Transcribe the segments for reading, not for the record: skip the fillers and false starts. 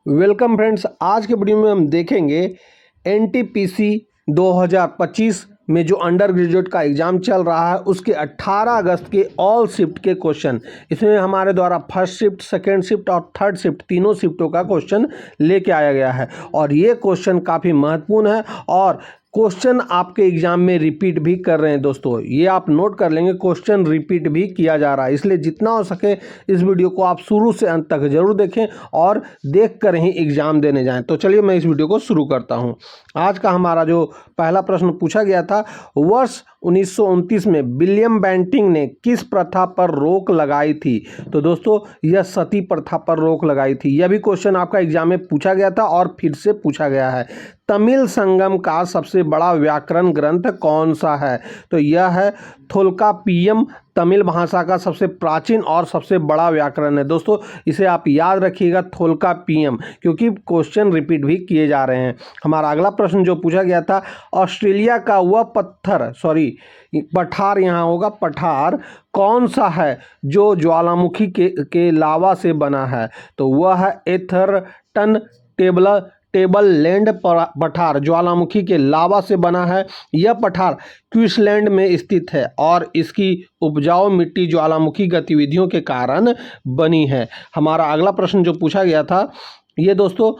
Welcome friends, आज के video में हम देखेंगे एनटीपीसी 2025 में जो अंडर ग्रेजुएट का एग्ज़ाम चल रहा है उसके 18 अगस्त के ऑल शिफ्ट के क्वेश्चन। इसमें हमारे द्वारा फर्स्ट शिफ्ट, सेकेंड शिफ्ट और थर्ड शिफ्ट तीनों शिफ्टों का क्वेश्चन लेके आया गया है और ये क्वेश्चन काफ़ी महत्वपूर्ण है और क्वेश्चन आपके एग्जाम में रिपीट भी कर रहे हैं। दोस्तों ये आप नोट कर लेंगे, क्वेश्चन रिपीट भी किया जा रहा है, इसलिए जितना हो सके इस वीडियो को आप शुरू से अंत तक जरूर देखें और देख कर ही एग्जाम देने जाएं। तो चलिए मैं इस वीडियो को शुरू करता हूं। आज का हमारा जो पहला प्रश्न पूछा गया था, वर्ष 1929 में विलियम बेंटिंक ने किस प्रथा पर रोक लगाई थी? तो दोस्तों यह सती प्रथा पर रोक लगाई थी। यह भी क्वेश्चन आपका एग्जाम में पूछा गया था और फिर से पूछा गया है। तमिल संगम का सबसे बड़ा व्याकरण ग्रंथ कौन सा है? तो यह है थोल्कापियम। तमिल भाषा का सबसे प्राचीन और सबसे बड़ा व्याकरण है। दोस्तों इसे आप याद रखिएगा, थोल्कापियम, क्योंकि क्वेश्चन रिपीट भी किए जा रहे हैं। हमारा अगला प्रश्न जो पूछा गया था, ऑस्ट्रेलिया का वह पठार, यहाँ होगा पठार, कौन सा है जो ज्वालामुखी के लावा से बना है? तो वह है एथरटन टेबल लैंड पठार, ज्वालामुखी के लावा से बना है। यह पठार क्वींसलैंड में स्थित है और इसकी उपजाऊ मिट्टी ज्वालामुखी गतिविधियों के कारण बनी है। हमारा अगला प्रश्न जो पूछा गया था, ये दोस्तों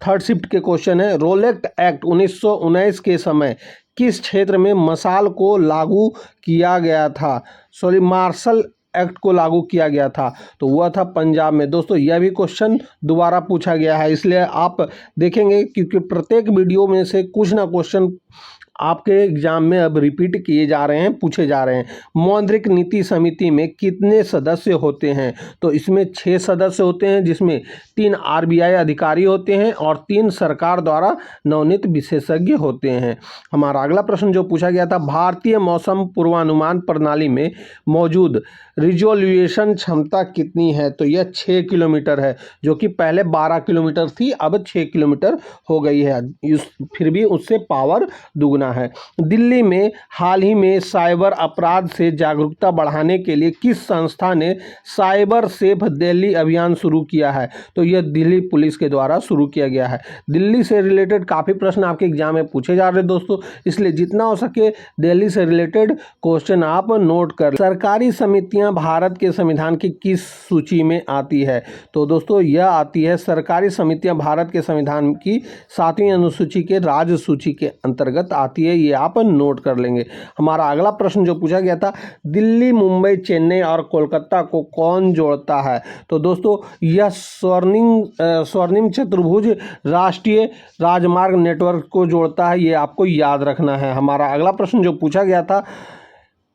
थर्ड शिफ्ट के क्वेश्चन है। रोलेट एक्ट 1919 के समय किस क्षेत्र में मसाल को लागू किया गया था? मार्शल एक्ट को लागू किया गया था, तो वह था पंजाब में। दोस्तों यह भी क्वेश्चन दोबारा पूछा गया है, इसलिए आप देखेंगे क्योंकि प्रत्येक वीडियो में से कुछ ना क्वेश्चन आपके एग्जाम में अब रिपीट किए जा रहे हैं, पूछे जा रहे हैं। मौद्रिक नीति समिति में कितने सदस्य होते हैं? तो इसमें 6 सदस्य होते हैं, जिसमें 3 आरबीआई अधिकारी होते हैं और 3 सरकार द्वारा नवनीत विशेषज्ञ होते हैं। हमारा अगला प्रश्न जो पूछा गया था, भारतीय मौसम पूर्वानुमान प्रणाली में मौजूद रिजोल्यूशन क्षमता कितनी है? तो यह 6 किलोमीटर है, जो कि पहले 12 किलोमीटर थी, अब 6 किलोमीटर हो गई है। फिर भी उससे पावर दुगना है। दिल्ली में हाल ही में साइबर अपराध से जागरूकता बढ़ाने के लिए किस संस्था ने साइबर सेफ दिल्ली अभियान शुरू किया है? तो यह दिल्ली पुलिस के द्वारा शुरू किया गया है। दिल्ली से रिलेटेड काफ़ी प्रश्न आपके एग्जाम में पूछे जा रहे हैं दोस्तों, इसलिए जितना हो सके दिल्ली से रिलेटेड क्वेश्चन आप नोट कर। सरकारी समितियां भारत के संविधान की किस सूची में आती है? तो दोस्तों यह आती है, सरकारी समितियां भारत के संविधान की 7वीं अनुसूची के राज्य सूची के अंतर्गत आती है। ये आप नोट कर लेंगे। हमारा अगला प्रश्न जो पूछा गया था, दिल्ली, मुंबई, चेन्नई और कोलकाता को कौन जोड़ता है? तो दोस्तों यह स्वर्णिम चतुर्भुज राष्ट्रीय राजमार्ग नेटवर्क को जोड़ता है, ये आपको याद रखना है। हमारा अगला प्रश्न जो पूछा गया था,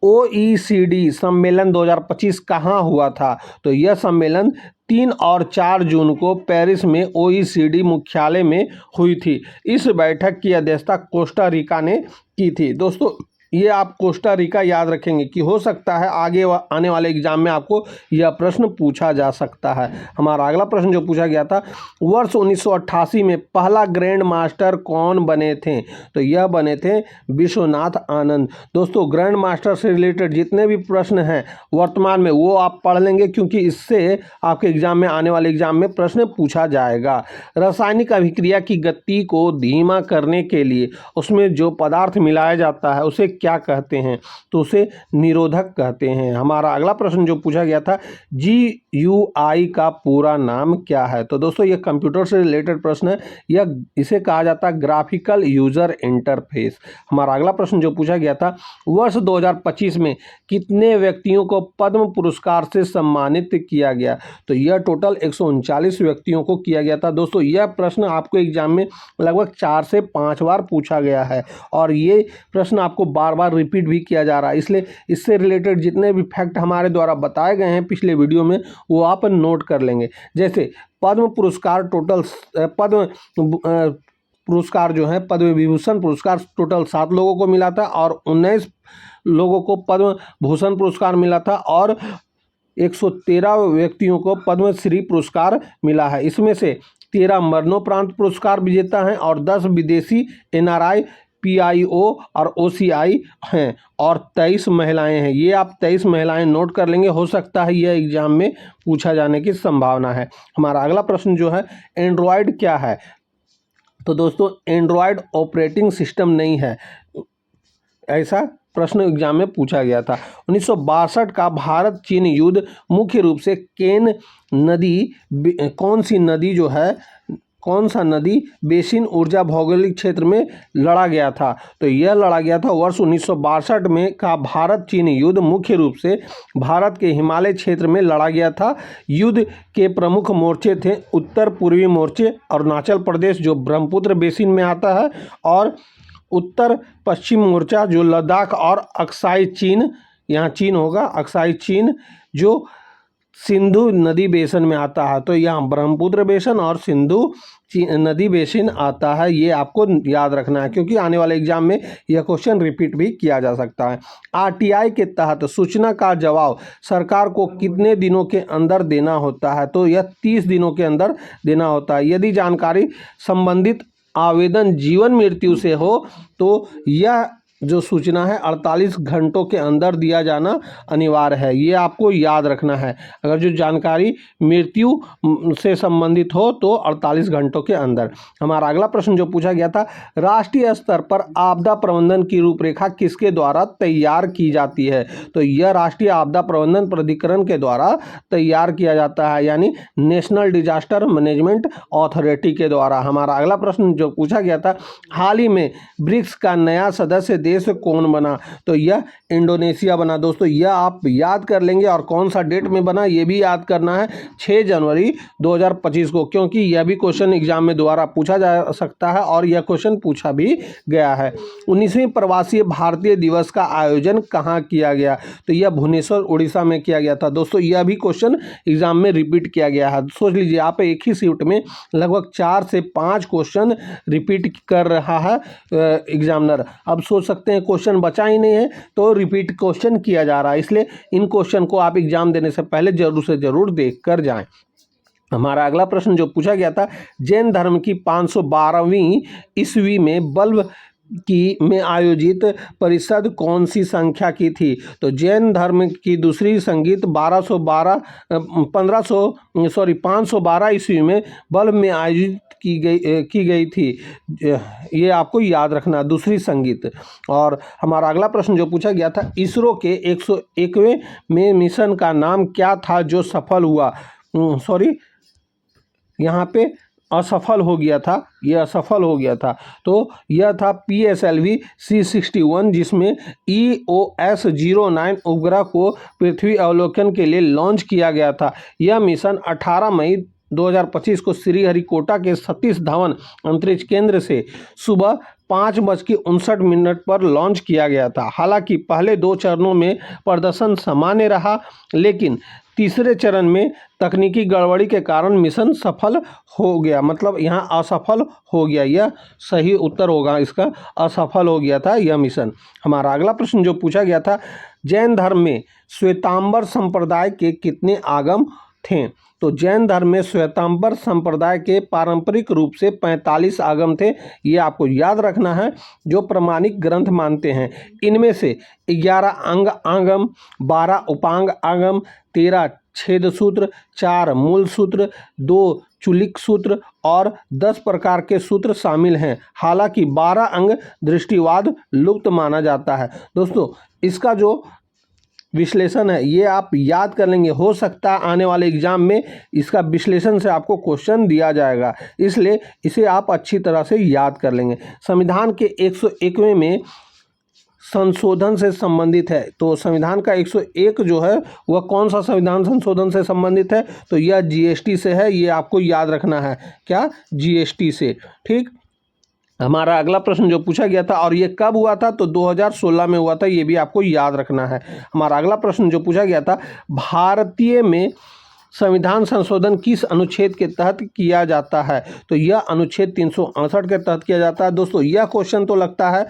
OECD सम्मेलन 2025 कहाँ हुआ था? तो यह सम्मेलन 3 और 4 जून को पेरिस में OECD मुख्यालय में हुई थी। इस बैठक की अध्यक्षता कोस्टा रिका ने की थी। दोस्तों ये आप कोस्टा रिका याद रखेंगे कि हो सकता है आगे आने वाले एग्जाम में आपको यह प्रश्न पूछा जा सकता है। हमारा अगला प्रश्न जो पूछा गया था, वर्ष 1988 में पहला ग्रैंड मास्टर कौन बने थे? तो यह बने थे विश्वनाथ आनंद। दोस्तों ग्रैंड मास्टर से रिलेटेड जितने भी प्रश्न हैं वर्तमान में वो आप पढ़ लेंगे, क्योंकि इससे आपके एग्जाम में, आने वाले एग्जाम में प्रश्न पूछा जाएगा। रासायनिक अभिक्रिया की गति को धीमा करने के लिए उसमें जो पदार्थ मिलाया जाता है उसे क्या कहते हैं? तो उसे निरोधक कहते हैं। हमारा अगला प्रश्न जो पूछा गया था, GUI का पूरा नाम क्या है? तो दोस्तों ये कंप्यूटर से रिलेटेड प्रश्न है, यह इसे कहा जाता है ग्राफिकल यूजर इंटरफेस। हमारा अगला प्रश्न जो पूछा गया था, वर्ष 2025 में कितने व्यक्तियों को पद्म पुरस्कार से सम्मानित किया गया? तो यह टोटल 139 व्यक्तियों को किया गया था। दोस्तों यह प्रश्न आपको एग्जाम में लगभग 4 से 5 बार पूछा गया है और ये प्रश्न आपको बार बार रिपीट भी किया जा रहा है, इसलिए इससे रिलेटेड जितने भी फैक्ट हमारे द्वारा बताए गए हैं पिछले वीडियो में वो आप नोट कर लेंगे। जैसे पद्म पुरस्कार टोटल, पद्म पुरस्कार जो है, पद्म विभूषण पुरस्कार टोटल 7 लोगों को मिला था और 19 लोगों को पद्म भूषण पुरस्कार मिला था और 113 व्यक्तियों को पद्मश्री पुरस्कार मिला है। इसमें से 13 मरणोपरांत पुरस्कार विजेता हैं और 10 विदेशी NRI PIO और OCI हैं और 23 महिलाएं हैं। ये आप 23 महिलाएं नोट कर लेंगे, हो सकता है यह एग्जाम में पूछा जाने की संभावना है। हमारा अगला प्रश्न जो है, एंड्रॉयड क्या है? तो दोस्तों एंड्रॉयड ऑपरेटिंग सिस्टम नहीं है, ऐसा प्रश्न एग्जाम में पूछा गया था। 1962 का भारत चीन युद्ध मुख्य रूप से केन नदी, कौन सा नदी बेसिन ऊर्जा भौगोलिक क्षेत्र में लड़ा गया था? तो यह लड़ा गया था वर्ष 1962 में का भारत चीन युद्ध मुख्य रूप से भारत के हिमालय क्षेत्र में लड़ा गया था। युद्ध के प्रमुख मोर्चे थे उत्तर पूर्वी मोर्चे अरुणाचल प्रदेश जो ब्रह्मपुत्र बेसिन में आता है, और उत्तर पश्चिम मोर्चा जो लद्दाख और अक्साई चीन, यहाँ चीन होगा, अक्साई चीन जो सिंधु नदी बेसिन में आता है। तो यहाँ ब्रह्मपुत्र बेसिन और सिंधु नदी बेसिन आता है, ये आपको याद रखना है क्योंकि आने वाले एग्जाम में यह क्वेश्चन रिपीट भी किया जा सकता है। RTI के तहत सूचना का जवाब सरकार को कितने दिनों के अंदर देना होता है? तो यह 30 दिनों के अंदर देना होता है। यदि जानकारी संबंधित आवेदन जीवन मृत्यु से हो तो यह जो सूचना है 48 घंटों के अंदर दिया जाना अनिवार्य है, ये आपको याद रखना है। अगर जो जानकारी मृत्यु से संबंधित हो तो 48 घंटों के अंदर। हमारा अगला प्रश्न जो पूछा गया था, राष्ट्रीय स्तर पर आपदा प्रबंधन की रूपरेखा किसके द्वारा तैयार की जाती है? तो यह राष्ट्रीय आपदा प्रबंधन प्राधिकरण के द्वारा तैयार किया जाता है, यानी नेशनल डिजास्टर मैनेजमेंट अथॉरिटी के द्वारा। हमारा अगला प्रश्न जो पूछा गया था, हाल ही में ब्रिक्स का नया सदस्य देश कौन बना? तो यह इंडोनेशिया बना। दोस्तों यह आप याद कर लेंगे, और कौन सा डेट में बना ये भी याद करना है, 6 जनवरी 2025 को, क्योंकि यह भी क्वेश्चन एग्जाम में दोबारा पूछा जा सकता है और यह क्वेश्चन पूछा भी गया है। 19वीं प्रवासी भारतीय दिवस का आयोजन कहाँ किया गया? तो यह भुवनेश्वर उड़ीसा में किया गया था। दोस्तों यह भी क्वेश्चन एग्जाम में रिपीट किया गया है। सोच लीजिए आप एक ही शिफ्ट में लगभग 4 से 5 क्वेश्चन रिपीट कर रहा है एग्जामिनर। अब सोच सकते हैं क्वेश्चन बचा ही नहीं है तो रिपीट क्वेश्चन किया जा रहा है, इसलिए इन क्वेश्चन को आप एग्जाम देने से पहले जरूर से जरूर देख कर जाएं। हमारा अगला प्रश्न जो पूछा गया था, जैन धर्म की 512वीं ईस्वी में बल्ब में आयोजित परिषद कौन सी संख्या की थी? तो जैन धर्म की दूसरी संगीत 512 ईस्वी में बल्ब में आयोजित की गई थी, ये आपको याद रखना, दूसरी संगीत। और हमारा अगला प्रश्न जो पूछा गया था, इसरो के 101वें में मिशन का नाम क्या था जो सफल हुआ? यहाँ पे असफल हो गया था, यह असफल हो गया था। तो यह था PSLV C61, जिसमें EOS-09 उपग्रह को पृथ्वी अवलोकन के लिए लॉन्च किया गया था। यह मिशन 18 मई 2025 को श्रीहरिकोटा के सतीश धवन अंतरिक्ष केंद्र से सुबह 5:59 पर लॉन्च किया गया था। हालांकि पहले 2 चरणों में प्रदर्शन सामान्य रहा, लेकिन तीसरे चरण में तकनीकी गड़बड़ी के कारण मिशन सफल हो गया, मतलब यहाँ असफल हो गया, यह सही उत्तर होगा इसका, असफल हो गया था यह मिशन। हमारा अगला प्रश्न जो पूछा गया था, जैन धर्म में श्वेतांबर संप्रदाय के कितने आगम थे? तो जैन धर्म में श्वेतांबर संप्रदाय के पारंपरिक रूप से 45 आगम थे, ये आपको याद रखना है, जो प्रमाणिक ग्रंथ मानते हैं। इनमें से 11 अंग आगम, 12 उपांग आगम, 13 छेद सूत्र, 4 मूल सूत्र, 2 चुलिक सूत्र और 10 प्रकार के सूत्र शामिल हैं। हालांकि 12 अंग दृष्टिवाद लुप्त माना जाता है। दोस्तों इसका जो विश्लेषण है ये आप याद कर लेंगे, हो सकता है आने वाले एग्जाम में इसका विश्लेषण से आपको क्वेश्चन दिया जाएगा, इसलिए इसे आप अच्छी तरह से याद कर लेंगे। संविधान के 101वें में संशोधन से संबंधित है, तो संविधान का 101 जो है वह कौन सा संविधान संशोधन से संबंधित है? तो यह GST से है, ये आपको याद रखना है, क्या? GST से। ठीक, हमारा अगला प्रश्न जो पूछा गया था, और ये कब हुआ था? तो 2016 में हुआ था, ये भी आपको याद रखना है। हमारा अगला प्रश्न जो पूछा गया था, भारतीय में संविधान संशोधन किस अनुच्छेद के तहत किया जाता है? तो यह अनुच्छेद 368 के तहत किया जाता है। दोस्तों यह क्वेश्चन तो लगता है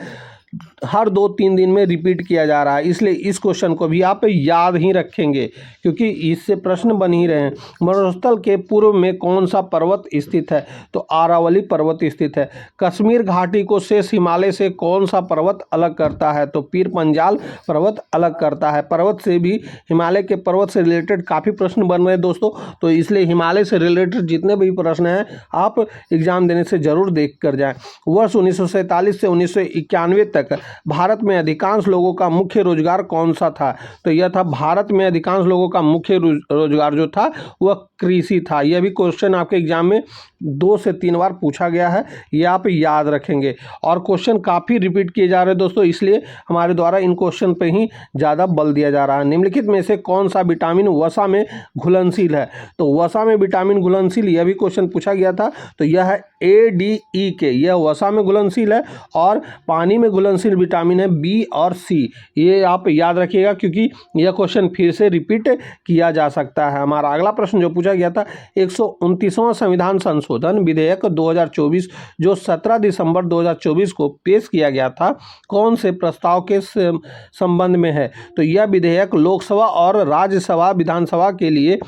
हर 2-3 दिन में रिपीट किया जा रहा है, इसलिए इस क्वेश्चन को भी आप याद ही रखेंगे क्योंकि इससे प्रश्न बन ही रहे हैं। मरुस्थल के पूर्व में कौन सा पर्वत स्थित है? तो आरावली पर्वत स्थित है। कश्मीर घाटी को शेष हिमालय से कौन सा पर्वत अलग करता है? तो पीर पंजाल पर्वत अलग करता है। पर्वत से भी, हिमालय के पर्वत से रिलेटेड काफ़ी प्रश्न बन रहे हैं दोस्तों, तो इसलिए हिमालय से रिलेटेड जितने भी प्रश्न हैं आप एग्जाम देने से जरूर देख कर जाएं। वर्ष 1947 से 1991 तक भारत में अधिकांश लोगों का मुख्य रोजगार कौन सा था? तो यह था, भारत में अधिकांश लोगों का मुख्य रोजगार जो था वह कृषि था। यह भी क्वेश्चन आपके एग्जाम में 2 से 3 बार पूछा गया है, ये आप याद रखेंगे। और क्वेश्चन काफ़ी रिपीट किए जा रहे हैं दोस्तों, इसलिए हमारे द्वारा इन क्वेश्चन पे ही ज़्यादा बल दिया जा रहा है। निम्नलिखित में से कौन सा विटामिन वसा में घुलनशील है? तो वसा में विटामिन घुलनशील, यह भी क्वेश्चन पूछा गया था, तो यह है ADE के, यह वसा में घुलनशील है। और पानी में घुलनशील विटामिन है B और C, ये आप याद रखिएगा क्योंकि यह क्वेश्चन फिर से रिपीट किया जा सकता है। हमारा अगला प्रश्न जो पूछा गया था, 129वां संविधान संशोधन विधेयक 2024 जो 17 दिसंबर 2024 को पेश किया गया था, कौन से प्रस्ताव के संबंध में है? तो यह विधेयक लोकसभा और राज्यसभा विधानसभा के लिए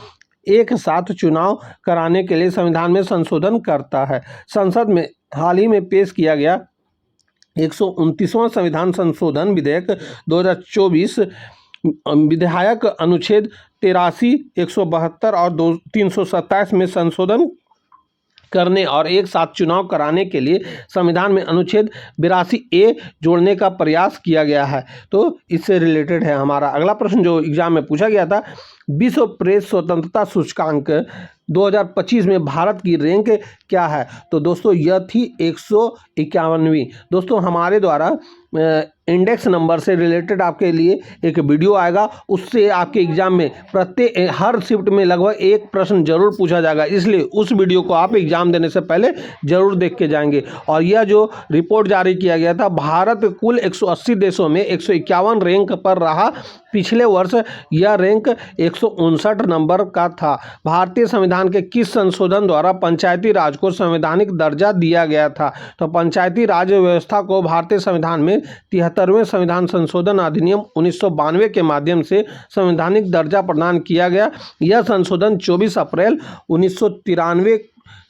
एक साथ चुनाव कराने के लिए संविधान में संशोधन करता है। संसद में हाल ही में पेश किया गया 129वां संविधान संशोधन विधेयक 2024 विधायक अनुच्छेद 83, 172 और 327 में संशोधन करने और एक साथ चुनाव कराने के लिए संविधान में अनुच्छेद 82A जोड़ने का प्रयास किया गया है। तो इससे रिलेटेड है हमारा अगला प्रश्न जो एग्जाम में पूछा गया था, विश्व प्रेस स्वतंत्रता सूचकांक 2025 में भारत की रैंक क्या है? तो दोस्तों यह थी 151वीं। दोस्तों हमारे द्वारा इंडेक्स नंबर से रिलेटेड आपके लिए एक वीडियो आएगा, उससे आपके एग्जाम में प्रत्येक हर शिफ्ट में लगभग एक प्रश्न जरूर पूछा जाएगा, इसलिए उस वीडियो को आप एग्जाम देने से पहले जरूर देख के जाएंगे। और यह जो रिपोर्ट जारी किया गया था, भारत कुल 180 देशों में 151 रैंक पर रहा। पिछले वर्ष यह रैंक 159 नंबर का था। भारतीय संविधान के किस संशोधन द्वारा पंचायती राज को संवैधानिक दर्जा दिया गया था? तो पंचायती राज व्यवस्था को भारतीय संविधान में 73वें संविधान संशोधन अधिनियम 1992 के माध्यम से संवैधानिक दर्जा प्रदान किया गया। यह संशोधन 24 अप्रैल 1993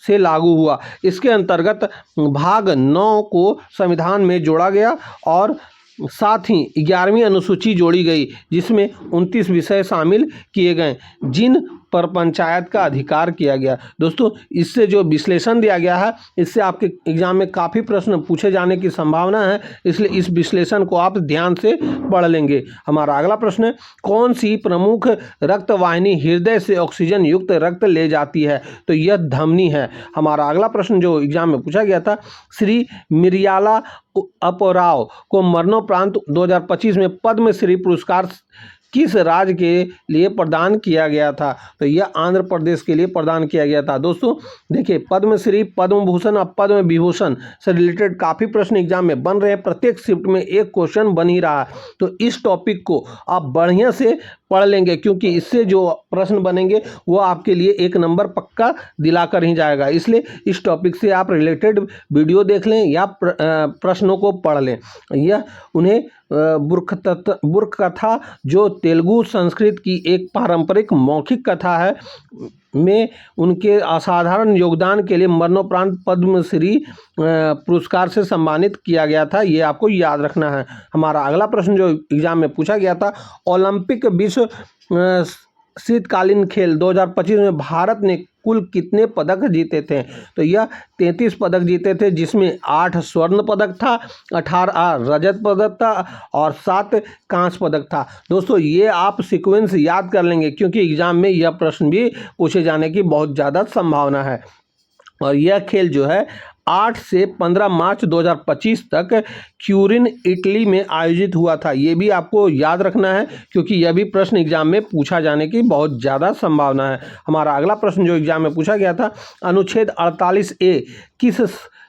से लागू हुआ। इसके अंतर्गत भाग 9 को संविधान में जोड़ा गया और साथ ही 11वीं अनुसूची जोड़ी गई, जिसमें 29 विषय शामिल किए गए जिन पर पंचायत का अधिकार किया गया। दोस्तों इससे जो विश्लेषण दिया गया है, इससे आपके एग्जाम में काफ़ी प्रश्न पूछे जाने की संभावना है, इसलिए इस विश्लेषण को आप ध्यान से पढ़ लेंगे। हमारा अगला प्रश्न है, कौन सी प्रमुख रक्त वाहिनी हृदय से ऑक्सीजन युक्त रक्त ले जाती है? तो यह धमनी है। हमारा अगला प्रश्न जो एग्जाम में पूछा गया था, श्री मिरियाला अपराव को मरणोपरांत 2025 में पद्मश्री पुरस्कार किस राज्य के लिए प्रदान किया गया था? तो यह आंध्र प्रदेश के लिए प्रदान किया गया था। दोस्तों देखिए, पद्मश्री, पद्म भूषण और पद्म विभूषण से रिलेटेड काफ़ी प्रश्न एग्जाम में बन रहे हैं, प्रत्येक शिफ्ट में एक क्वेश्चन बन ही रहा है। तो इस टॉपिक को आप बढ़िया से पढ़ लेंगे क्योंकि इससे जो प्रश्न बनेंगे वो आपके लिए 1 नंबर पक्का दिलाकर ही जाएगा। इसलिए इस टॉपिक से आप रिलेटेड वीडियो देख लें या प्रश्नों को पढ़ लें। यह उन्हें बुर्क कथा जो तेलुगु संस्कृत की एक पारंपरिक मौखिक कथा है में उनके असाधारण योगदान के लिए मरणोपरांत पद्मश्री पुरस्कार से सम्मानित किया गया था। ये आपको याद रखना है। हमारा अगला प्रश्न जो एग्जाम में पूछा गया था, ओलंपिक विश्व शीतकालीन खेल 2025 में भारत ने कुल कितने पदक जीते थे? तो यह 33 पदक जीते थे, जिसमें 8 स्वर्ण पदक था, 18 रजत पदक था और 7 कांस्य पदक था। दोस्तों ये आप सीक्वेंस याद कर लेंगे क्योंकि एग्जाम में यह प्रश्न भी पूछे जाने की बहुत ज़्यादा संभावना है। और यह खेल जो है 8 से 15 मार्च 2025 तक क्यूरिन इटली में आयोजित हुआ था। ये भी आपको याद रखना है क्योंकि यह भी प्रश्न एग्जाम में पूछा जाने की बहुत ज़्यादा संभावना है। हमारा अगला प्रश्न जो एग्जाम में पूछा गया था, अनुच्छेद 48A किस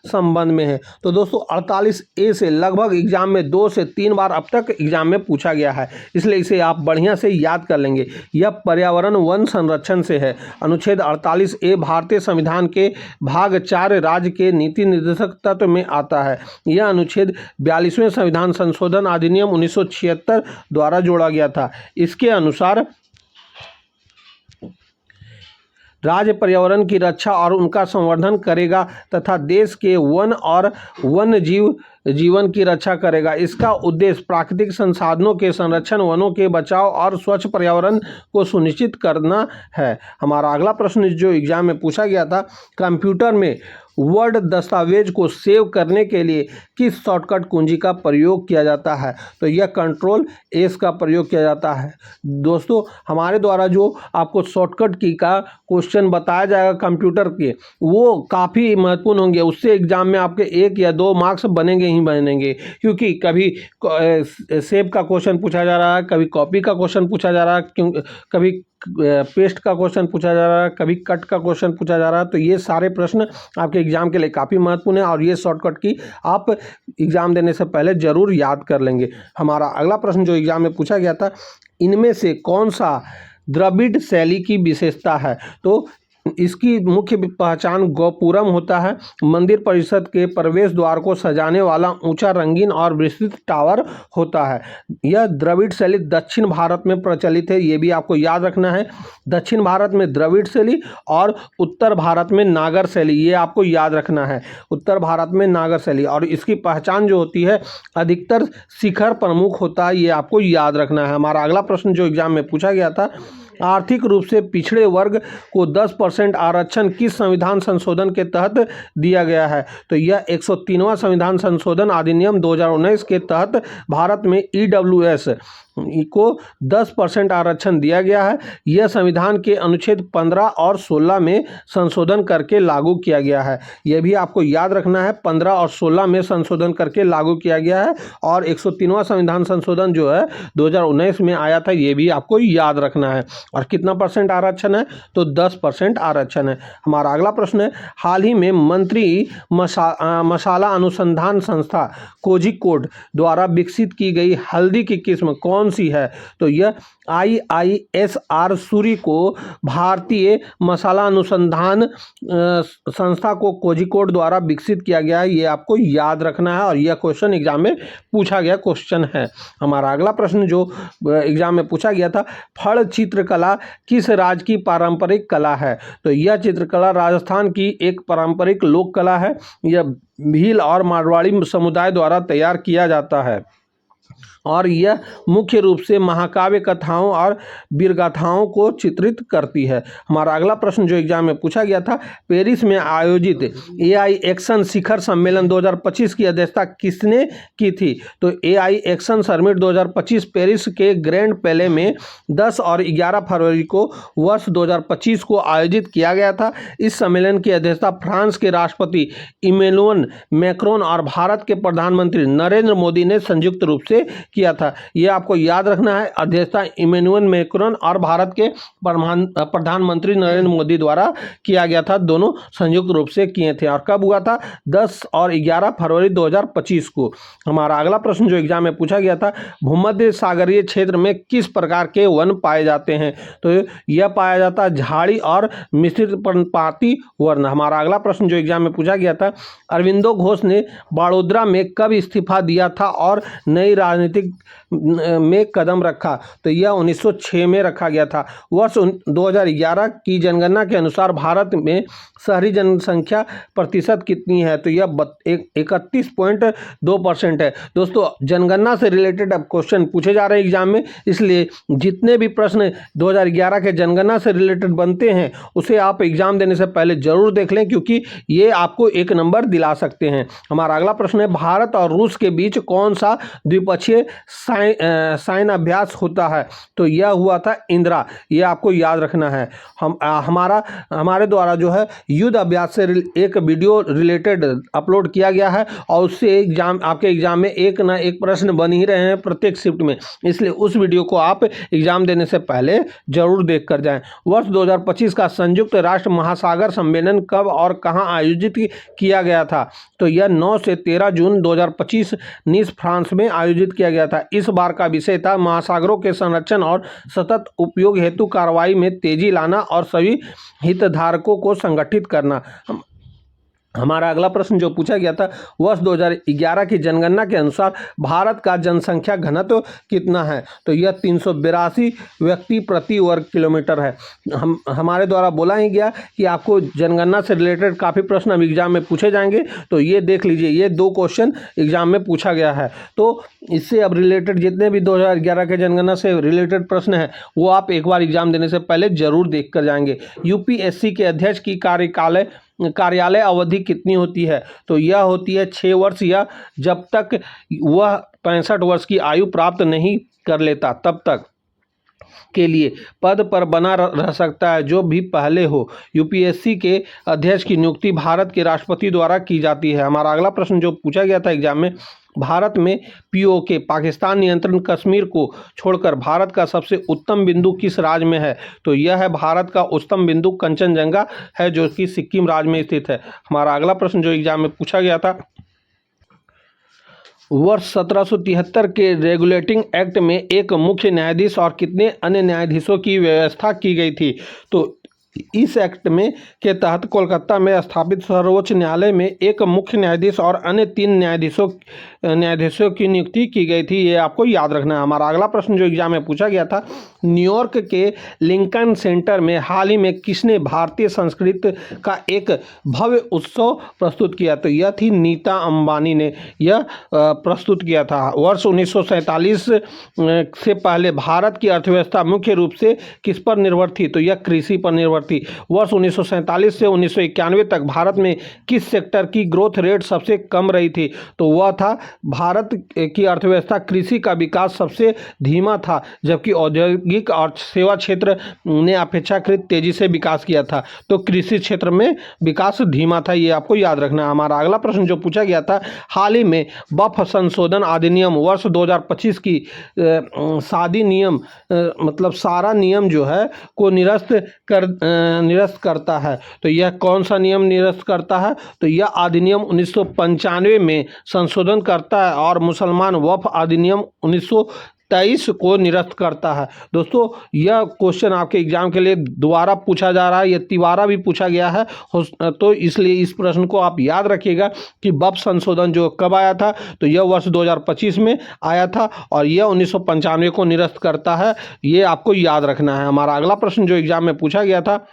संबंध में है। तो दोस्तों 48A से लगभग एग्जाम में 2 से 3 बार अब तक एग्जाम में पूछा गया है, इसलिए इसे आप बढ़िया से याद कर लेंगे। यह पर्यावरण वन संरक्षण से है। अनुच्छेद 48A भारतीय संविधान के भाग 4 राज्य के नीति निर्देशक तत्व में आता है। यह अनुच्छेद 42वें संविधान संशोधन अधिनियम 1976 द्वारा जोड़ा गया था। इसके अनुसार राज्य पर्यावरण की रक्षा और उनका संवर्धन करेगा तथा देश के वन और वन्य जीवन की रक्षा करेगा। इसका उद्देश्य प्राकृतिक संसाधनों के संरक्षण, वनों के बचाव और स्वच्छ पर्यावरण को सुनिश्चित करना है। हमारा अगला प्रश्न जो एग्जाम में पूछा गया था, कंप्यूटर में वर्ड दस्तावेज को सेव करने के लिए किस शॉर्टकट कुंजी का प्रयोग किया जाता है? तो यह Ctrl+S का प्रयोग किया जाता है। दोस्तों हमारे द्वारा जो आपको शॉर्टकट की का क्वेश्चन बताया जाएगा कंप्यूटर के, वो काफ़ी महत्वपूर्ण होंगे। उससे एग्जाम में आपके 1 या 2 मार्क्स बनेंगे ही बनेंगे, क्योंकि कभी सेव का क्वेश्चन पूछा जा रहा है, कभी कॉपी का क्वेश्चन पूछा जा रहा है, कभी पेस्ट का क्वेश्चन पूछा जा रहा है, कभी कट का क्वेश्चन पूछा जा रहा है। तो ये सारे प्रश्न आपके एग्जाम के लिए काफ़ी महत्वपूर्ण है और ये शॉर्टकट की आप एग्जाम देने से पहले जरूर याद कर लेंगे। हमारा अगला प्रश्न जो एग्जाम में पूछा गया था, इनमें से कौन सा द्रविड़ शैली की विशेषता है? तो इसकी मुख्य पहचान गोपुरम होता है। मंदिर परिषद के प्रवेश द्वार को सजाने वाला ऊंचा, रंगीन और विस्तृत टावर होता है। यह द्रविड़ शैली दक्षिण भारत में प्रचलित है, ये भी आपको याद रखना है। दक्षिण भारत में द्रविड़ शैली और उत्तर भारत में नागर शैली, ये आपको याद रखना है। उत्तर भारत में नागर शैली, और इसकी पहचान जो होती है अधिकतर शिखर प्रमुख होता है, ये आपको याद रखना है। हमारा अगला प्रश्न जो एग्जाम में पूछा गया था, आर्थिक रूप से पिछड़े वर्ग को 10% आरक्षण किस संविधान संशोधन के तहत दिया गया है? तो यह 103वां संविधान संशोधन अधिनियम 2019 के तहत भारत में EWS को 10% आरक्षण दिया गया है। यह संविधान के अनुच्छेद 15 और 16 में संशोधन करके लागू किया गया है। यह भी आपको याद रखना है, 15 और 16 में संशोधन करके लागू किया गया है। और 103वां संविधान संशोधन जो है 2019 में आया था, ये भी आपको याद रखना है। और कितना % आरक्षण है? तो 10% आरक्षण है। हमारा अगला प्रश्न है, हाल ही में मंत्री मसाला अनुसंधान संस्था कोझिकोड द्वारा विकसित की गई हल्दी की किस्म कौन सी है? तो यह IISR सूरी को भारतीय मसाला अनुसंधान संस्था को कोझिकोड द्वारा विकसित किया गया है, ये आपको याद रखना है और यह क्वेश्चन एग्जाम में पूछा गया क्वेश्चन है। हमारा अगला प्रश्न जो एग्जाम में पूछा गया था, फड़ चित्रकला किस राज्य की पारंपरिक कला है? तो यह चित्रकला राजस्थान की एक पारंपरिक लोक कला है। यह भील और मारवाड़ी समुदाय द्वारा तैयार किया जाता है और यह मुख्य रूप से महाकाव्य कथाओं और वीरगाथाओं को चित्रित करती है। हमारा अगला प्रश्न जो एग्जाम में पूछा गया था, पेरिस में आयोजित AI एक्शन शिखर सम्मेलन 2025 की अध्यक्षता किसने की थी? तो AI एक्शन समिट 2025 पेरिस के ग्रैंड पैले में 10 और 11 फरवरी को वर्ष 2025 को आयोजित किया गया था। इस सम्मेलन की अध्यक्षता फ्रांस के राष्ट्रपति इमैनुअल मैक्रोन और भारत के प्रधानमंत्री नरेंद्र मोदी ने संयुक्त रूप से किया था। यह आपको याद रखना है, अध्यक्षता इमैनुअल मैक्रोन और भारत के प्रधानमंत्री नरेंद्र मोदी द्वारा किया गया था। दोनों संयुक्त रूप से किए थे और कब हुआ था? 10 और 11 फरवरी 2025 को। हमारा अगला प्रश्न जो एग्जाम में पूछा गया था, भूमध्य सागरीय क्षेत्र में किस प्रकार के वन पाए जाते हैं? तो यह पाया जाता है झाड़ी और मिश्रित पर्णपाती वर्ण। हमारा अगला प्रश्न जो एग्जाम में पूछा गया था, अरविंदो घोष ने बड़ोदरा में कब इस्तीफा दिया था और नई राजनीतिक में कदम रखा? तो यह 1906 में रखा गया था। वर्ष 2011 की जनगणना के अनुसार भारत में शहरी जनसंख्या प्रतिशत कितनी है? तो यह 31.2% है। दोस्तों जनगणना से रिलेटेड अब क्वेश्चन पूछे जा रहे हैं एग्जाम में, इसलिए जितने भी प्रश्न 2011 के जनगणना से रिलेटेड बनते हैं उसे आप एग्जाम देने से पहले जरूर देख लें, क्योंकि ये आपको 1 नंबर दिला सकते हैं। हमारा अगला प्रश्न है, भारत और रूस के बीच कौन सा द्विपक्षीय सैन्य अभ्यास होता है? तो यह हुआ था इंदिरा। ये आपको याद रखना है। हमारे द्वारा जो है युद्ध अभ्यास से एक वीडियो रिलेटेड अपलोड किया गया है और उससे आपके एग्जाम में एक ना एक प्रश्न बन ही रहे हैं प्रत्येक शिफ्ट में, इसलिए उस वीडियो को आप एग्जाम देने से पहले जरूर देख कर जाएं। वर्ष 2025 का संयुक्त राष्ट्र महासागर सम्मेलन कब और कहां आयोजित किया गया था? तो यह 9 से 13 जून 2025 नीस फ्रांस में आयोजित किया गया था। इस बार का विषय था महासागरों के संरक्षण और सतत उपयोग हेतु कार्रवाई में तेजी लाना और सभी हितधारकों को संगठित करना। हमारा अगला प्रश्न जो पूछा गया था, वर्ष 2011 की जनगणना के अनुसार भारत का जनसंख्या घनत्व कितना है? तो यह 382 व्यक्ति प्रति वर्ग किलोमीटर है। हमारे द्वारा बोला ही गया कि आपको जनगणना से रिलेटेड काफ़ी प्रश्न अब एग्जाम में पूछे जाएंगे, तो ये देख लीजिए, ये 2 क्वेश्चन एग्जाम में पूछा गया है। तो इससे अब रिलेटेड जितने भी 2011 के जनगणना से रिलेटेड प्रश्न हैं वो आप एक बार एग्जाम देने से पहले जरूर देख कर जाएंगे। यूपीएससी के अध्यक्ष की कार्यालय अवधि कितनी होती है? तो यह होती है 6 वर्ष, या जब तक वह 65 वर्ष की आयु प्राप्त नहीं कर लेता तब तक के लिए पद पर बना रह सकता है जो भी पहले हो। यूपीएससी के अध्यक्ष की नियुक्ति भारत के राष्ट्रपति द्वारा की जाती है। हमारा अगला प्रश्न जो पूछा गया था एग्जाम में, भारत में पीओके पाकिस्तान नियंत्रण कश्मीर को छोड़कर भारत का सबसे उत्तम बिंदु किस राज्य में है? तो यह है भारत का उच्चतम बिंदु कंचनजंगा है, जो कि सिक्किम राज्य में स्थित है। हमारा अगला प्रश्न जो एग्जाम में पूछा गया था, वर्ष 1773 के रेगुलेटिंग एक्ट में एक मुख्य न्यायाधीश और कितने अन्य न्यायाधीशों की व्यवस्था की गई थी? तो इस एक्ट में के तहत कोलकाता में स्थापित सर्वोच्च न्यायालय में एक मुख्य न्यायाधीश और अन्य 3 न्यायाधीशों की नियुक्ति की गई थी। ये आपको याद रखना है। हमारा अगला प्रश्न जो एग्जाम में पूछा गया था, न्यूयॉर्क के लिंकन सेंटर में हाल ही में किसने भारतीय संस्कृति का एक भव्य उत्सव प्रस्तुत किया? तो यह थी नीता अंबानी ने यह प्रस्तुत किया था। वर्ष 1947 से पहले भारत की अर्थव्यवस्था मुख्य रूप से किस पर निर्भर थी? तो यह कृषि पर निर्भर थी। वर्ष 1947 से 1991 तक भारत में किस सेक्टर की ग्रोथ रेट सबसे कम रही थी? तो वह था भारत की अर्थव्यवस्था कृषि का विकास सबसे धीमा था, जबकि औद्योगिक और सेवा क्षेत्र ने अपेक्षाकृत तेजी से विकास किया था। तो कृषि क्षेत्र में विकास धीमा था, ये आपको याद रखना है। हमारा अगला प्रश्न जो पूछा गया था, हाल ही में वक्फ संशोधन अधिनियम वर्ष 2025 की शादी नियम मतलब सारा नियम जो है को निरस्त करता है। तो यह कौन सा नियम निरस्त करता है? तो यह अधिनियम 1995 में संशोधन करता है और मुसलमान वक्फ अधिनियम 1923 को निरस्त करता है। दोस्तों, यह क्वेश्चन आपके एग्जाम के लिए दोबारा पूछा जा रहा है, यह तिबारा भी पूछा गया है, तो इसलिए इस प्रश्न को आप याद रखिएगा कि वक्फ संशोधन जो कब आया था? तो यह वर्ष 2025 में आया था और यह 1995 को निरस्त करता है, ये आपको याद रखना है। हमारा अगला प्रश्न जो एग्जाम में पूछा गया था,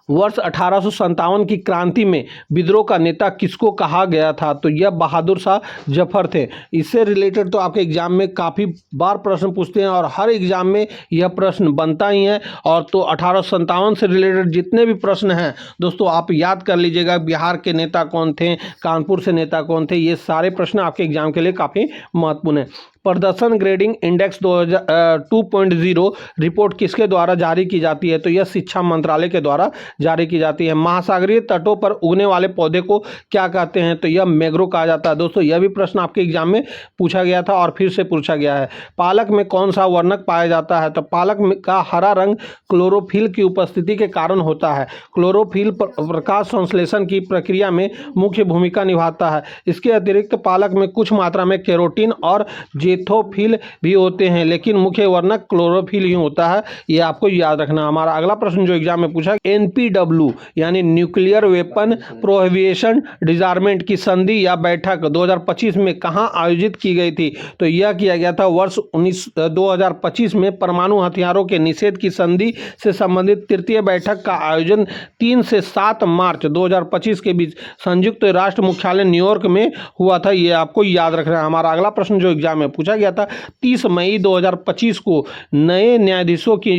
वर्ष 1857 की क्रांति में विद्रोह का नेता किसको कहा गया था? तो यह बहादुर शाह जफर थे। इससे रिलेटेड तो आपके एग्जाम में काफ़ी बार प्रश्न पूछते हैं और हर एग्जाम में यह प्रश्न बनता ही है। और तो 1857 से रिलेटेड जितने भी प्रश्न हैं दोस्तों आप याद कर लीजिएगा। बिहार के नेता कौन थे, कानपुर से नेता कौन थे, ये सारे प्रश्न आपके एग्जाम के लिए काफ़ी महत्वपूर्ण है। प्रदर्शन ग्रेडिंग इंडेक्स 2.0 रिपोर्ट किसके द्वारा जारी की जाती है? तो यह शिक्षा मंत्रालय के द्वारा जारी की जाती है। महासागरीय तटों पर उगने वाले पौधे को क्या कहते हैं? तो यह मैंग्रोव कहा जाता है। दोस्तों, यह भी प्रश्न आपके एग्जाम में पूछा गया था और फिर से पूछा गया है। पालक में कौन सा वर्णक पाया जाता है? तो पालक का हरा रंग क्लोरोफिल की उपस्थिति के कारण होता है। क्लोरोफिल प्रकाश संश्लेषण की प्रक्रिया में मुख्य भूमिका निभाता है। इसके अतिरिक्त पालक में कुछ मात्रा में कैरोटीन और जेथोफिल भी होते हैं, लेकिन मुख्य वर्णक क्लोरोफिल ही होता है, ये आपको याद रखना। हमारा अगला प्रश्न जो एग्जाम में पूछा, NPW यानी न्यूक्लियर वेपन प्रोहिबिशन डिजार्मेंट की संधि या बैठक 2025 में कहां आयोजित की गई थी? तो यह किया गया था वर्ष 2025 में परमाणु हथियारों के निषेध की संधि से संबंधित तृतीय बैठक का आयोजन 3 से 7 मार्च 2025 के बीच संयुक्त राष्ट्र मुख्यालय न्यूयॉर्क में हुआ था, ये आपको याद रखना है। हमारा अगला प्रश्न जो एग्जाम में पूछा गया था। 30 मई 2025 को नए न्यायाधीशों की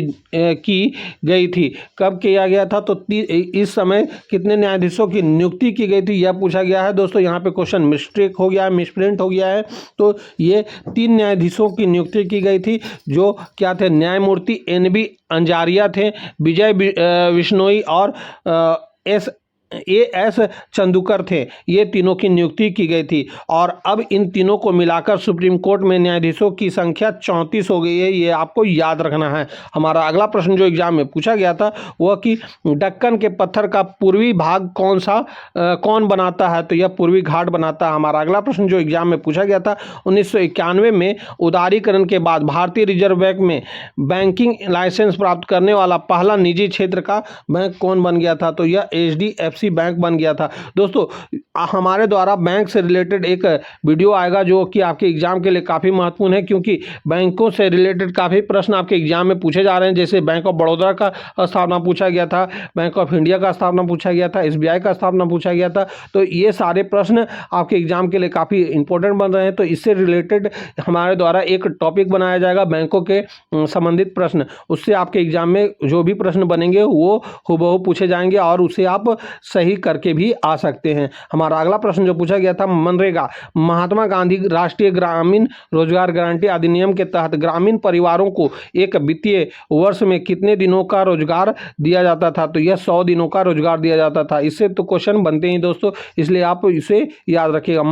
गई थी। कब किया गया था? तो इस समय कितने न्यायाधीशों की नियुक्ति की गई थी, यह पूछा गया है दोस्तों। यहाँ पे क्वेश्चन मिस्टेक हो गया है, मिसप्रिंट हो गया है। तो ये 3 न्यायाधीशों की नियुक्ति की गई थी, जो क्या थे? न्यायमूर्ति NB अंजारिया थे, विजय विश्नोई और AS चंदूकर थे। ये तीनों की नियुक्ति की गई थी और अब इन तीनों को मिलाकर सुप्रीम कोर्ट में न्यायाधीशों की संख्या 34 हो गई है। ये आपको याद रखना है। हमारा अगला प्रश्न जो एग्जाम में पूछा गया था वह कि दक्कन के पत्थर का पूर्वी भाग कौन बनाता है? तो यह पूर्वी घाट बनाता है। हमारा अगला प्रश्न जो एग्जाम में पूछा गया था, 1991 में उदारीकरण के बाद भारतीय रिजर्व बैंक में बैंकिंग लाइसेंस प्राप्त करने वाला पहला निजी क्षेत्र का बैंक कौन बन गया था? तो यह HDFC बैंक बन गया था। दोस्तों हमारे द्वारा बैंक से रिलेटेड एक वीडियो आएगा जो कि आपके एग्जाम के लिए काफ़ी महत्वपूर्ण है, क्योंकि बैंकों से रिलेटेड काफ़ी प्रश्न आपके एग्जाम में पूछे जा रहे हैं। जैसे बैंक ऑफ बड़ौदा का स्थापना पूछा गया था, बैंक ऑफ इंडिया का स्थापना पूछा गया था, SBI का स्थापना पूछा गया था। तो ये सारे प्रश्न आपके एग्जाम के लिए काफ़ी इंपॉर्टेंट बन रहे हैं। तो इससे रिलेटेड हमारे द्वारा एक टॉपिक बनाया जाएगा बैंकों के संबंधित प्रश्न। उससे आपके एग्जाम में जो भी प्रश्न बनेंगे वो हूबहू पूछे जाएंगे और उसे आप सही करके भी आ सकते हैं। हमारा अगला प्रश्न जो पूछा गया था, मनरेगा महात्मा गांधी राष्ट्रीय ग्रामीण रोजगार गारंटी अधिनियम के तहत ग्रामीण परिवारों को एक वित्तीय वर्ष में कितने दिनों का रोजगार दिया जाता था? तो यह 100 दिनों का रोजगार दिया जाता था। इससे तो क्वेश्चन बनते ही दोस्तों, इसलिए आप इसे याद रखिएगा।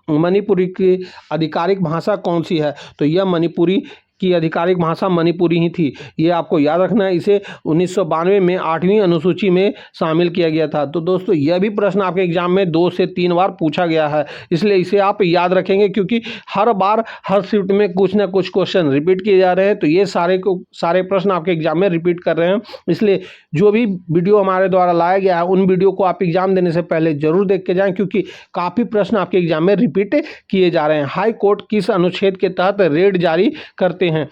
मणिपुरी की आधिकारिक भाषा कौन सी है? तो यह मणिपुरी की आधिकारिक भाषा मणिपुरी ही थी। ये आपको याद रखना है। इसे 1992 में 8वीं अनुसूची में शामिल किया गया था। तो दोस्तों यह भी प्रश्न आपके एग्जाम में 2 से 3 बार पूछा गया है, इसलिए इसे आप याद रखेंगे, क्योंकि हर बार हर शिफ्ट में कुछ ना कुछ क्वेश्चन रिपीट किए जा रहे हैं। तो ये सारे प्रश्न आपके एग्जाम में रिपीट कर रहे हैं। इसलिए जो भी वीडियो हमारे द्वारा लाया गया है उन वीडियो को आप एग्जाम देने से पहले जरूर देख के जाएं, क्योंकि काफ़ी प्रश्न आपके एग्जाम में रिपीट किए जा रहे हैं। हाई कोर्ट किस अनुच्छेद के तहत रेड जारी करते हैं?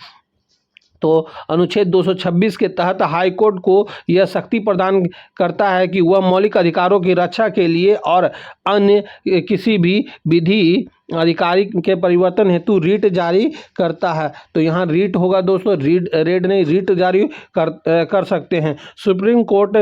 तो अनुच्छेद 226 के तहत हाई कोर्ट को यह शक्ति प्रदान करता है कि वह मौलिक अधिकारों की रक्षा के लिए और अन्य किसी भी विधि अधिकारी के परिवर्तन हेतु रीट जारी करता है। तो यहाँ रीट होगा दोस्तों, रेड नहीं, रीट जारी कर सकते हैं। सुप्रीम कोर्ट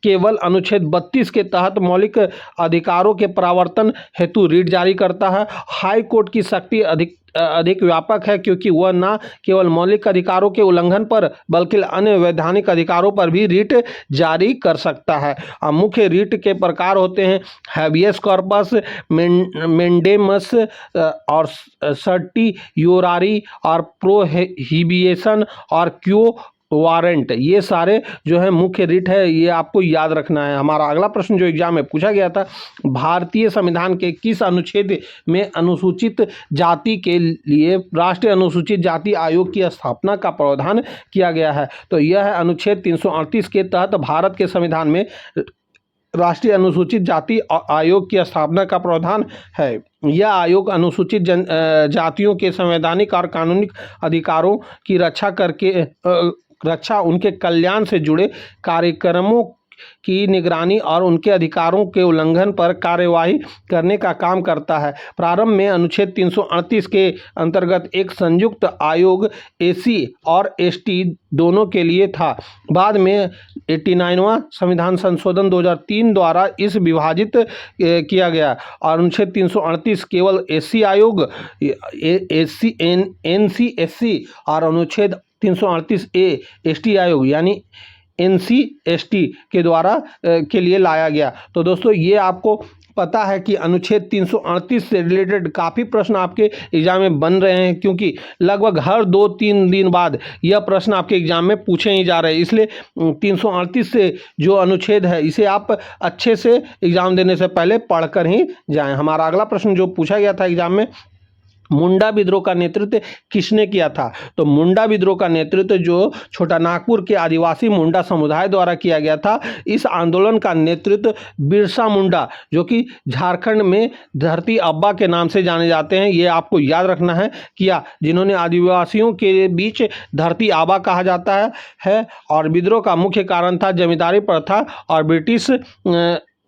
केवल अनुच्छेद 32 के तहत मौलिक अधिकारों के प्रवर्तन हेतु रीट जारी करता है। हाई कोर्ट की शक्ति अधिक व्यापक है, क्योंकि वह न केवल मौलिक अधिकारों के उल्लंघन पर बल्कि अन्य वैधानिक अधिकारों पर भी रीट जारी कर सकता है। मुख्य रीट के प्रकार होते हैं हैबियस कॉर्पस, मेंडेमस और सर्टियोरारी और प्रोहिबिशन और क्यो वारंट। ये सारे जो है मुख्य रिट है, ये आपको याद रखना है। हमारा अगला प्रश्न जो एग्जाम में पूछा गया था, भारतीय संविधान के किस अनुच्छेद में अनुसूचित जाति के लिए राष्ट्रीय अनुसूचित जाति आयोग की स्थापना का प्रावधान किया गया है? तो यह है अनुच्छेद 338 के तहत भारत के संविधान में राष्ट्रीय अनुसूचित जाति आयोग की स्थापना का प्रावधान है। यह आयोग अनुसूचित जातियों के संवैधानिक और कानूनी अधिकारों की रक्षा उनके कल्याण से जुड़े कार्यक्रमों की निगरानी और उनके अधिकारों के उल्लंघन पर कार्यवाही करने का काम करता है। प्रारंभ में अनुच्छेद 338 के अंतर्गत एक संयुक्त आयोग SC और ST दोनों के लिए था। बाद में 89वां संविधान संशोधन 2003 द्वारा इस विभाजित किया गया और अनुच्छेद 338 केवल SC आयोग NC SC और अनुच्छेद 338A ST आयोग यानी NC ST के द्वारा के लिए लाया गया। तो दोस्तों ये आपको पता है कि अनुच्छेद 338 से रिलेटेड काफ़ी प्रश्न आपके एग्जाम में बन रहे हैं, क्योंकि लगभग हर 2-3 दिन बाद यह प्रश्न आपके एग्जाम में पूछे ही जा रहे हैं। इसलिए 338 से जो अनुच्छेद है इसे आप अच्छे से एग्जाम देने से पहले पढ़कर ही जाएं। हमारा अगला प्रश्न जो पूछा गया था एग्जाम में, मुंडा विद्रोह का नेतृत्व किसने किया था? तो मुंडा विद्रोह का नेतृत्व जो छोटा नागपुर के आदिवासी मुंडा समुदाय द्वारा किया गया था। इस आंदोलन का नेतृत्व बिरसा मुंडा, जो कि झारखंड में धरती अब्बा के नाम से जाने जाते हैं, ये आपको याद रखना है, किया, जिन्होंने आदिवासियों के बीच धरती आबा कहा जाता है। और विद्रोह का मुख्य कारण था जमींदारी प्रथा और ब्रिटिश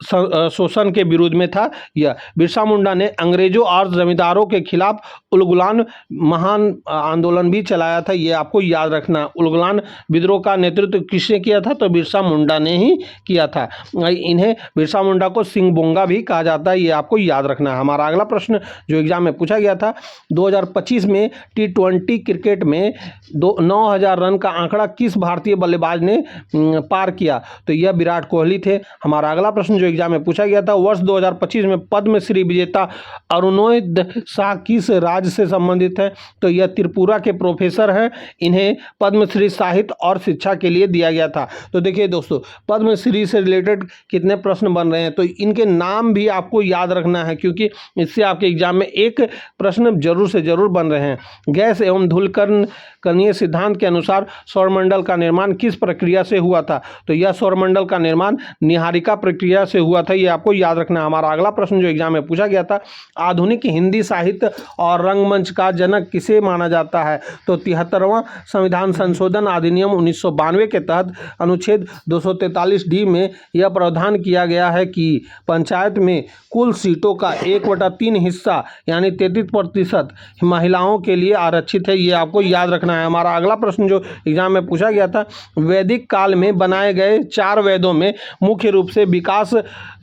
शोषण के विरोध में था। यह बिरसा मुंडा ने अंग्रेजों और जमींदारों के खिलाफ उलगुलान महान आंदोलन भी चलाया था, ये आपको याद रखना। उलगुलान विद्रोह का नेतृत्व किसने किया था? तो बिरसा मुंडा ने ही किया था। इन्हें बिरसा मुंडा को सिंगबोंगा भी कहा जाता है, ये आपको याद रखना है। हमारा अगला प्रश्न जो एग्जाम में पूछा गया था, 2025 में T20 क्रिकेट में 9,000 रन का आंकड़ा किस भारतीय बल्लेबाज ने पार किया? तो यह विराट कोहली थे। हमारा अगला प्रश्न जो एग्जाम में पूछा गया था, वर्ष 2025 में पद्मश्री विजेता अरुणोदय शाह किस राज्य से संबंधित है? तो यह त्रिपुरा के प्रोफेसर हैं। इन्हें पद्मश्री साहित्य और शिक्षा के लिए दिया गया था। तो देखिए दोस्तों, पद्मश्री से रिलेटेड कितने प्रश्न बन रहे हैं, तो इनके नाम भी आपको याद रखना है, क्योंकि इससे आपके एग्जाम में एक प्रश्न जरूर से जरूर बन रहे हैं। गैस एवं धूलकणीय सिद्धांत के अनुसार सौरमंडल का निर्माण किस प्रक्रिया से हुआ था? तो यह सौरमंडल का निर्माण निहारिका प्रक्रिया से हुआ था, यह आपको याद रखना है। हमारा अगला प्रश्न जो एग्जाम में पूछा गया था, आधुनिक हिंदी साहित्य और रंगमंच का जनक किसे माना जाता है? तो 73वां संविधान संशोधन अधिनियम 1992 के तहत अनुच्छेद 243D में यह प्रावधान किया गया है कि पंचायत में कुल सीटों का 1/3 हिस्सा यानी 33% महिलाओं के लिए आरक्षित है, ये आपको याद रखना है। हमारा अगला प्रश्न जो एग्जाम में पूछा गया था, वैदिक काल में बनाए गए 4 वेदों में मुख्य रूप से विकास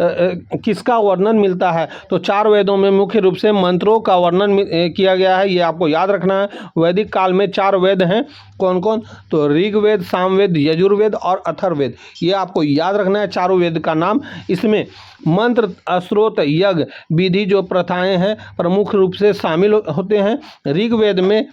किसका वर्णन मिलता है? तो 4 वेदों में मुख्य रूप से मंत्रों का वर्णन किया गया है, ये आपको याद रखना है। वैदिक काल में 4 वेद हैं, कौन कौन? तो ऋग्वेद, सामवेद, यजुर्वेद और अथर्ववेद, ये आपको याद रखना है चारों वेद का नाम। इसमें मंत्र, स्रोत, यज्ञ, विधि जो प्रथाएं हैं प्रमुख रूप से शामिल होते हैं। ऋग्वेद में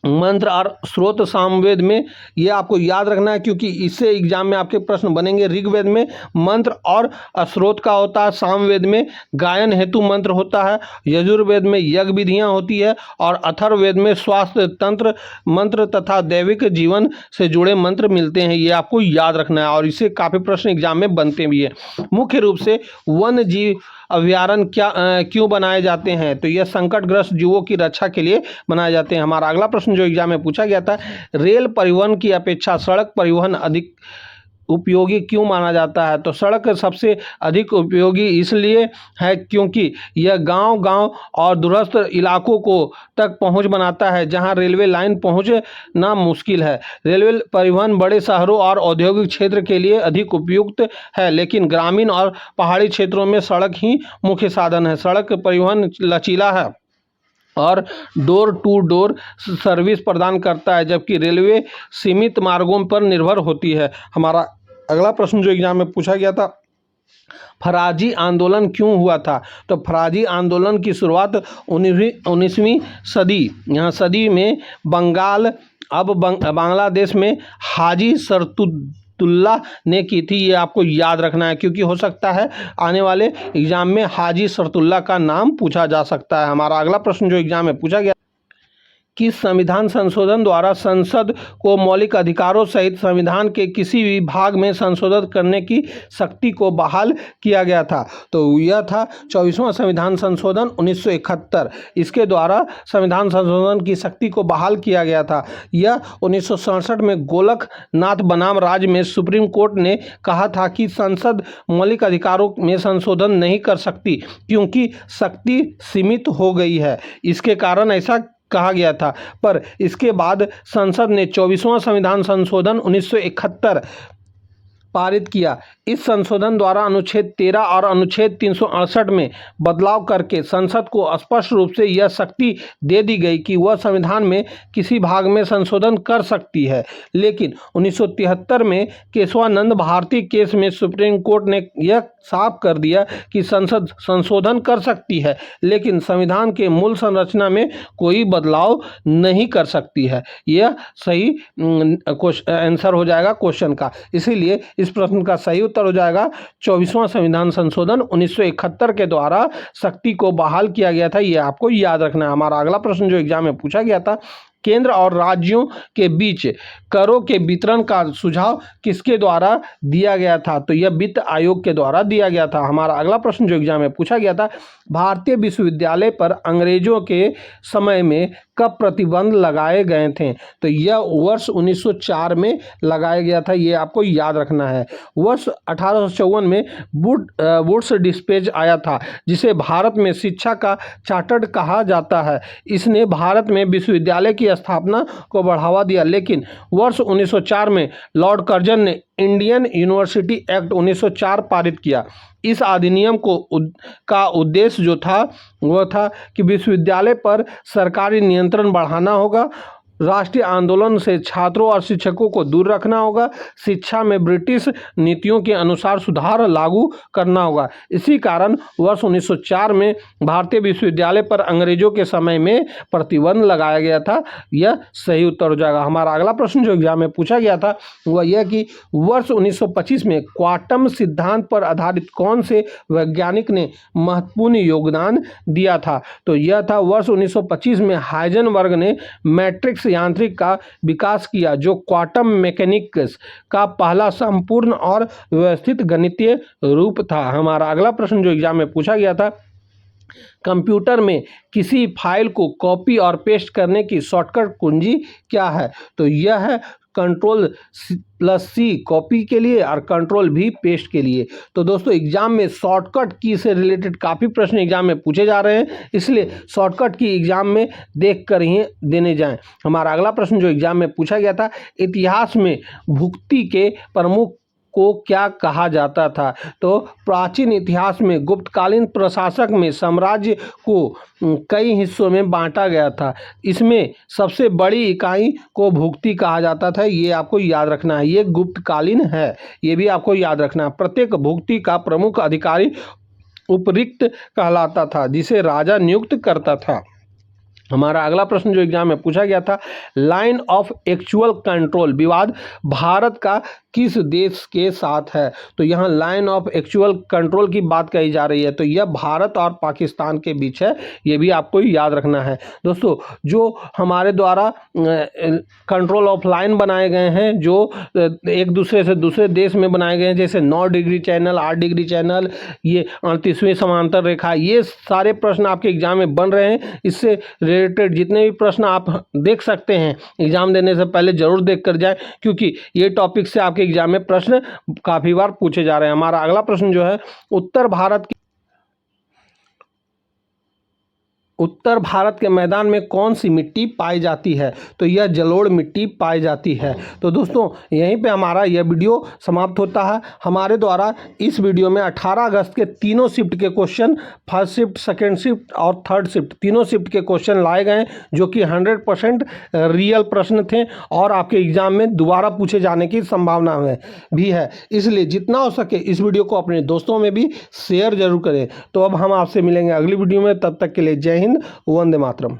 मंत्र और स्रोत, सामवेद में ये आपको याद रखना है, क्योंकि इससे एग्जाम में आपके प्रश्न बनेंगे। ऋग्वेद में मंत्र और स्रोत का होता है, सामवेद में गायन हेतु मंत्र होता है, यजुर्वेद में यज्ञ विधियाँ होती है और अथर्ववेद में स्वास्थ्य तंत्र मंत्र तथा दैविक जीवन से जुड़े मंत्र मिलते हैं, ये आपको याद रखना है। और इससे काफ़ी प्रश्न एग्जाम में बनते भी हैं। मुख्य रूप से वन्य जीव अभ्यारण्य क्यों बनाए जाते हैं? तो यह संकटग्रस्त जीवों की रक्षा के लिए बनाए जाते हैं। हमारा अगला प्रश्न जो एग्जाम में पूछा गया था, रेल परिवहन की अपेक्षा सड़क परिवहन अधिक उपयोगी क्यों माना जाता है? तो सड़क सबसे अधिक उपयोगी इसलिए है क्योंकि यह गांव-गांव और दूरस्थ इलाकों को तक पहुंच बनाता है, जहां रेलवे लाइन पहुंचना मुश्किल है। रेलवे परिवहन बड़े शहरों और औद्योगिक क्षेत्र के लिए अधिक उपयुक्त है, लेकिन ग्रामीण और पहाड़ी क्षेत्रों में सड़क ही मुख्य साधन है। सड़क परिवहन लचीला है और डोर टू डोर सर्विस प्रदान करता है, जबकि रेलवे सीमित मार्गों पर निर्भर होती है। हमारा अगला प्रश्न जो एग्जाम में पूछा गया था, फराजी आंदोलन क्यों हुआ था? तो फराजी आंदोलन की शुरुआत 19वीं सदी में बंगाल अब बांग्लादेश में हाजी शरतुल्लाह ने की थी, ये आपको याद रखना है, क्योंकि हो सकता है आने वाले एग्जाम में हाजी शरतुल्लाह का नाम पूछा जा सकता है। हमारा अगला प्रश्न जो एग्जाम में पूछा गया, किस संविधान संशोधन द्वारा संसद को मौलिक अधिकारों सहित संविधान के किसी भी भाग में संशोधन करने की शक्ति को बहाल किया गया था? तो यह था 24वां संविधान संशोधन 1971। इसके द्वारा संविधान संशोधन की शक्ति को बहाल किया गया था। यह 1967 में गोलकनाथ बनाम राज्य में सुप्रीम कोर्ट ने कहा था कि संसद मौलिक अधिकारों में संशोधन नहीं कर सकती, क्योंकि शक्ति सीमित हो गई है। इसके कारण ऐसा कहा गया था। पर इसके बाद संसद ने 24वां संविधान संशोधन 1971 पारित किया। इस संशोधन द्वारा अनुच्छेद 13 और अनुच्छेद 368 में बदलाव करके संसद को स्पष्ट रूप से यह शक्ति दे दी गई कि वह संविधान में किसी भाग में संशोधन कर सकती है। लेकिन 1973 में केशवानंद भारती केस में सुप्रीम कोर्ट ने यह साफ कर दिया कि संसद संशोधन कर सकती है, लेकिन संविधान के मूल संरचना में कोई बदलाव नहीं कर सकती है। यह सही आंसर हो जाएगा क्वेश्चन का। इसीलिए इस प्रश्न का सही उत्तर हो जाएगा 24वां संविधान संशोधन 1971 के द्वारा शक्ति को बहाल किया गया था, ये आपको याद रखना है। हमारा अगला प्रश्न जो एग्जाम में पूछा गया था, केंद्र और राज्यों के बीच करों के वितरण का सुझाव किसके द्वारा दिया गया था? तो यह वित्त आयोग के द्वारा दिया गया था। हमारा अगला प्रश्न जो एग्जाम में पूछा गया था, भारतीय विश्वविद्यालय पर अंग्रेजों के समय में कब प्रतिबंध लगाए गए थे? तो यह वर्ष 1904 में लगाया गया था, ये आपको याद रखना है। वर्ष 1854 में वुड्स डिस्पेच आया था, जिसे भारत में शिक्षा का चार्टर्ड कहा जाता है। इसने भारत में विश्वविद्यालय की स्थापना को बढ़ावा दिया, लेकिन वर्ष 1904 में लॉर्ड कर्जन ने इंडियन यूनिवर्सिटी एक्ट 1904 पारित किया। इस अधिनियम का उद्देश्य जो था वह था कि विश्वविद्यालय पर सरकारी नियंत्रण बढ़ाना होगा, राष्ट्रीय आंदोलन से छात्रों और शिक्षकों को दूर रखना होगा, शिक्षा में ब्रिटिश नीतियों के अनुसार सुधार लागू करना होगा। इसी कारण वर्ष 1904 में भारतीय विश्वविद्यालय पर अंग्रेजों के समय में प्रतिबंध लगाया गया था। यह सही उत्तर हो जाएगा। हमारा अगला प्रश्न जो एग्जाम में पूछा गया था वह यह कि वर्ष 1925 में क्वांटम सिद्धांत पर आधारित कौन से वैज्ञानिक ने महत्वपूर्ण योगदान दिया था? तो यह था वर्ष 1925 में हाइजेनबर्ग ने मैट्रिक्स यांत्रिक का विकास किया, जो क्वांटम मैकेनिक्स का पहला संपूर्ण और व्यवस्थित गणितीय रूप था। हमारा अगला प्रश्न जो एग्जाम में पूछा गया था, कंप्यूटर में किसी फाइल को कॉपी और पेस्ट करने की शॉर्टकट कुंजी क्या है? तो यह है Ctrl+C कॉपी के लिए और Ctrl+V पेस्ट के लिए। तो दोस्तों एग्जाम में शॉर्टकट की से रिलेटेड काफ़ी प्रश्न एग्जाम में पूछे जा रहे हैं, इसलिए शॉर्टकट की एग्जाम में देख कर ही देने जाएं। हमारा अगला प्रश्न जो एग्जाम में पूछा गया था, इतिहास में भुक्ति के प्रमुख को क्या कहा जाता था? तो प्राचीन इतिहास में गुप्तकालीन प्रशासक में साम्राज्य को कई हिस्सों में बांटा गया था। इसमें सबसे बड़ी इकाई को भुक्ति कहा जाता था, ये आपको याद रखना है। ये गुप्तकालीन है, ये भी आपको याद रखना है। प्रत्येक भुक्ति का प्रमुख अधिकारी उपरिक्त कहलाता था, जिसे राजा नियुक्त करता था। हमारा अगला प्रश्न जो एग्जाम में पूछा गया था, लाइन ऑफ एक्चुअल कंट्रोल विवाद भारत का किस देश के साथ है? तो यहाँ लाइन ऑफ एक्चुअल कंट्रोल की बात कही जा रही है, तो यह भारत और पाकिस्तान के बीच है, ये भी आपको याद रखना है। दोस्तों जो हमारे द्वारा कंट्रोल ऑफ लाइन बनाए गए हैं, जो एक दूसरे से दूसरे देश में बनाए गए हैं, जैसे 9 डिग्री चैनल, 8 डिग्री चैनल, ये 38वीं समांतर रेखा, ये सारे प्रश्न आपके एग्जाम में बन रहे हैं। इससे रिलेटेड जितने भी प्रश्न आप देख सकते हैं एग्जाम देने से पहले जरूर देख कर जाएं, क्योंकि ये टॉपिक से आपके एग्जाम में प्रश्न काफी बार पूछे जा रहे हैं। हमारा अगला प्रश्न जो है, उत्तर भारत के मैदान में कौन सी मिट्टी पाई जाती है? तो यह जलोढ़ मिट्टी पाई जाती है। तो दोस्तों यहीं पे हमारा यह वीडियो समाप्त होता है। हमारे द्वारा इस वीडियो में 18 अगस्त के तीनों शिफ्ट के question, first shift, second shift और थर्ड शिफ्ट, तीनों शिफ्ट के क्वेश्चन लाए गए, जो कि 100% रियल प्रश्न थे और आपके एग्जाम में दोबारा पूछे जाने की संभावना भी है। इसलिए जितना हो सके इस वीडियो को अपने दोस्तों में भी शेयर जरूर करें। तो अब हम आपसे मिलेंगे अगली वीडियो में, तब तक के लिए जय हिंद, वंदे मातरम।